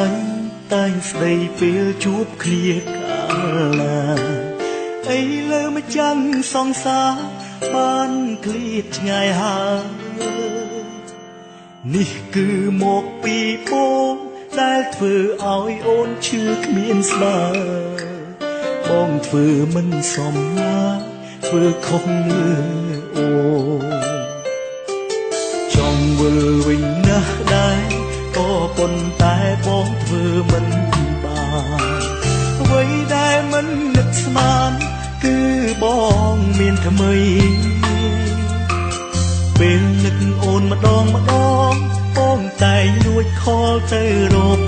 ញតែងស្ដីពេលជួបគ្នាកាលណាអីលើម្ចាំងសងសាបានឃ្លាតឆ្ងាយហើយនេះគឺមកពីបងដែលធ្វើឲ្យអូនឈឺគ្មានស្ដាយបងធ្វើមិនសមណាធ្វើខុសលើអូចង់វិលវិញណាស់ដែរក៏ប៉ុន្តែបងធ្វើមិនបានអ្វីដែលមិននឹកស្មានគឺបងមានថ្មីពេលនឹកអូនម្ដងបងតែងលួចខលទៅរក